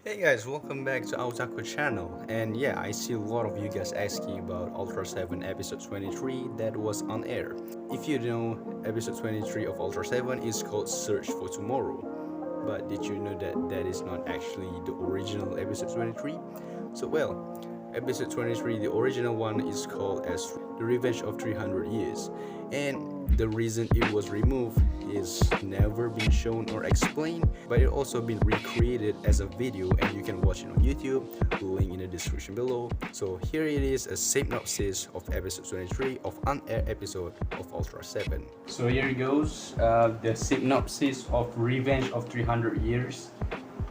Hey guys, welcome back to our Taco channel. And yeah, I see a lot of you guys asking about Ultraseven episode 23 that was on air. If you know, episode 23 of Ultraseven is called Search for Tomorrow. But did you know that that is not actually the original episode 23? Episode 23, the original one, is called as The Revenge of 300 Years. And the reason it was removed is never been shown or explained, but it also been recreated as a video and you can watch it on YouTube, link in the description below. So here it is, a synopsis of episode 23 of Unaired episode of Ultraseven. So here it goes, the synopsis of Revenge of 300 Years.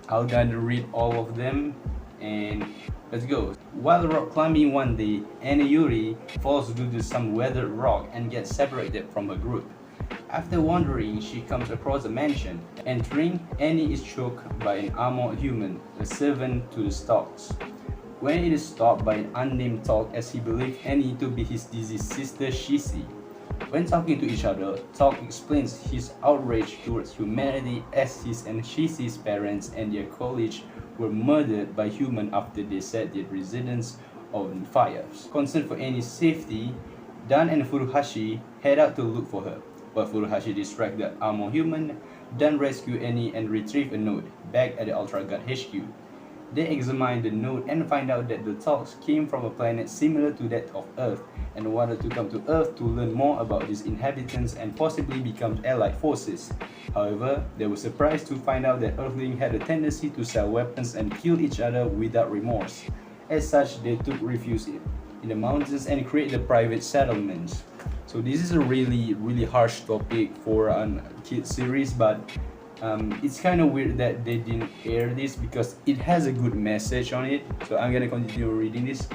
I'll gonna read all of them and let's go. While rock climbing one day, Annie Yuri falls due to some weathered rock and gets separated from her group. After wandering, she comes across a mansion. Entering, Annie is choked by an armored human, a servant to the Stalks. When it is stopped by an unnamed Talk as he believes Annie to be his deceased sister Shishi. When talking to each other, Talk explains his outrage towards humanity as his and Shishi's parents and their college were murdered by humans after they set their residence on fire. Concerned for Annie's safety, Dan and Furuhashi head out to look for her. While Furuhashi distracts the armored human, Dan rescues Annie and retrieves a note back at the Ultra God HQ. They examine the note and find out that the Talks came from a planet similar to that of Earth and wanted to come to Earth to learn more about its inhabitants and possibly become allied forces. However, they were surprised to find out that Earthlings had a tendency to sell weapons and kill each other without remorse. As such, they took refuge in the mountains and created private settlements. So this is a really harsh topic for a kid series, but it's kind of weird that they didn't air this because it has a good message on it. So I'm gonna continue reading this.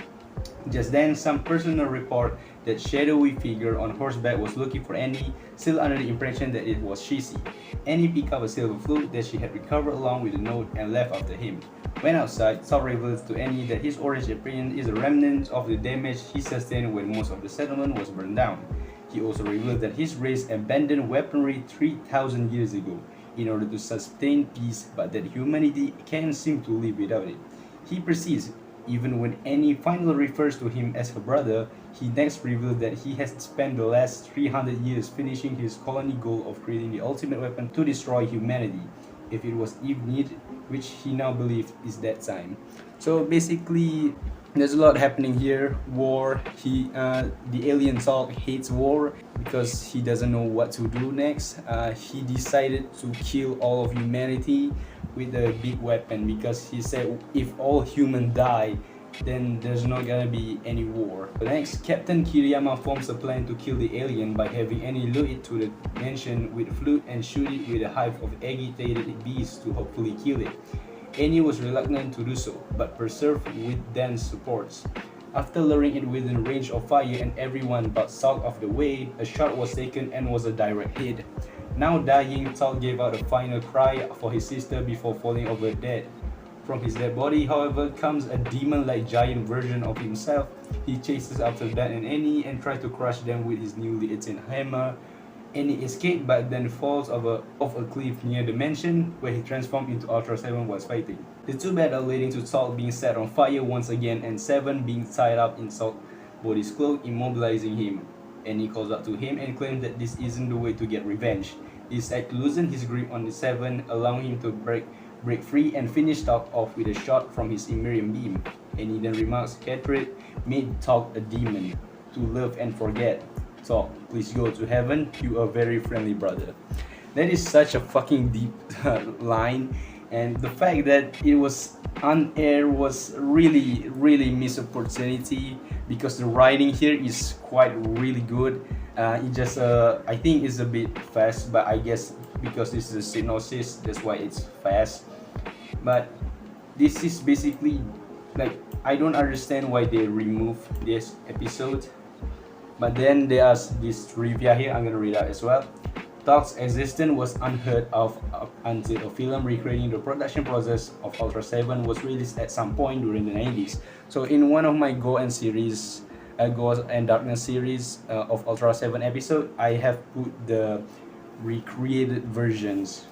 Just then, some personal report that shadowy figure on horseback was looking for Annie, still under the impression that it was Shishi. Annie picked up a silver flute that she had recovered along with a note and left after him. When outside, Saul reveals to Annie that his orange appearance is a remnant of the damage he sustained when most of the settlement was burned down. He also reveals that his race abandoned weaponry 3,000 years ago in order to sustain peace, but that humanity can't seem to live without it. He proceeds. Even when Annie finally refers to him as her brother, he next reveals that he has spent the last 300 years finishing his colony goal of creating the ultimate weapon to destroy humanity, if it was even needed, which he now believes is that time. So basically, there's a lot happening here. War. The alien Talk hates war because he doesn't know what to do next. He decided to kill all of humanity with a big weapon because he said if all humans die, then there's not gonna be any war. Next, Captain Kiriyama forms a plan to kill the alien by having Annie lure it to the mansion with a flute and shoot it with a hive of agitated bees to hopefully kill it. Annie was reluctant to do so, but persevered with Dan's supports. After luring it within range of fire and everyone but Salt off the way, a shot was taken and was a direct hit. Now dying, Salt gave out a final cry for his sister before falling over dead. From his dead body, however, comes a demon-like giant version of himself. He chases after Dan and Annie and tries to crush them with his newly attained hammer. Annie escapes but then falls off a cliff near the mansion where he transformed into Ultraseven while fighting. The two battle leading to Salt being set on fire once again and Seven being tied up in Salt's body's cloak, immobilizing him. Annie calls out to him and claims that this isn't the way to get revenge. This act loosens his grip on the Seven, allowing him to break free and finish Talk off with a shot from his Imerium beam. Annie then remarks hatred made Talk a demon, to love and forget. Talk, please go to heaven, you are very friendly brother. That is such a fucking deep line, and the fact that it was on air was really missed opportunity because the writing here is quite really good. It just I think it's a bit fast, but I guess because this is a synopsis, that's why it's fast. But this is basically like I don't understand why they removed this episode. But then there's this trivia here, I'm gonna read out as well. Talk's existence was unheard of until a film recreating the production process of Ultraseven was released at some point during the 90s. So in one of my Go and Darkness series of Ultraseven episode, I have put the recreated versions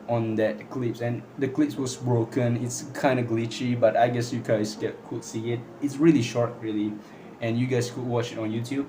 on that clips, and the clips was broken. It's kind of glitchy, but I guess you guys could see it. It's really short, really, and you guys could watch it on YouTube.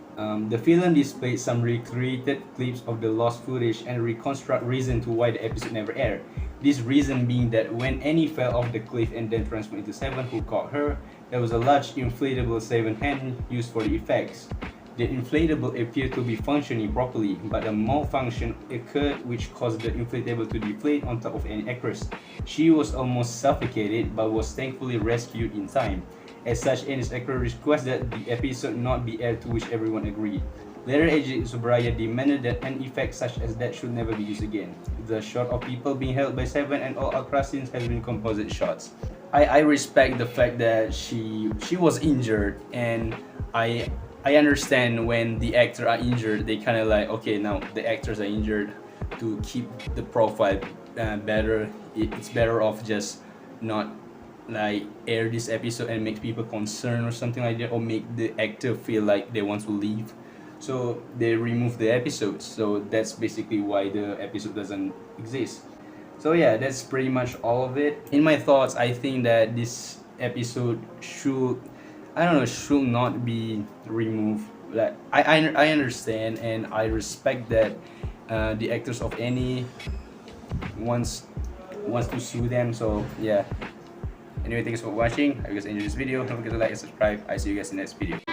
The film displayed some recreated clips of the lost footage and reconstruct reason to why the episode never aired. This reason being that when Annie fell off the cliff and then transformed into Seven, who caught her, there was a large inflatable Seven hand used for the effects. The inflatable appeared to be functioning properly, but a malfunction occurred which caused the inflatable to deflate on top of Annie's actress. She was almost suffocated but was thankfully rescued in time. As such, Annie's actress requested that the episode not be aired, to which everyone agreed. Later, agent Tsuburaya demanded that an effect such as that should never be used again. The shot of people being held by Seven and all ultra scenes has been composite shots. I respect the fact that she was injured, and I understand when the actors are injured, they kind of like, okay, now the actors are injured, to keep the profile better. It's better off just not like air this episode and make people concerned or something like that, or make the actor feel like they want to leave. So they remove the episode. So that's basically why the episode doesn't exist. So yeah, that's pretty much all of it. In my thoughts, I think that this episode should, I don't know, should not be removed. Like I understand and I respect that the actors of Annie wants to sue them. So yeah. Anyway, thanks for watching. I hope you guys enjoyed this video. Don't forget to like and subscribe. I see you guys in the next video.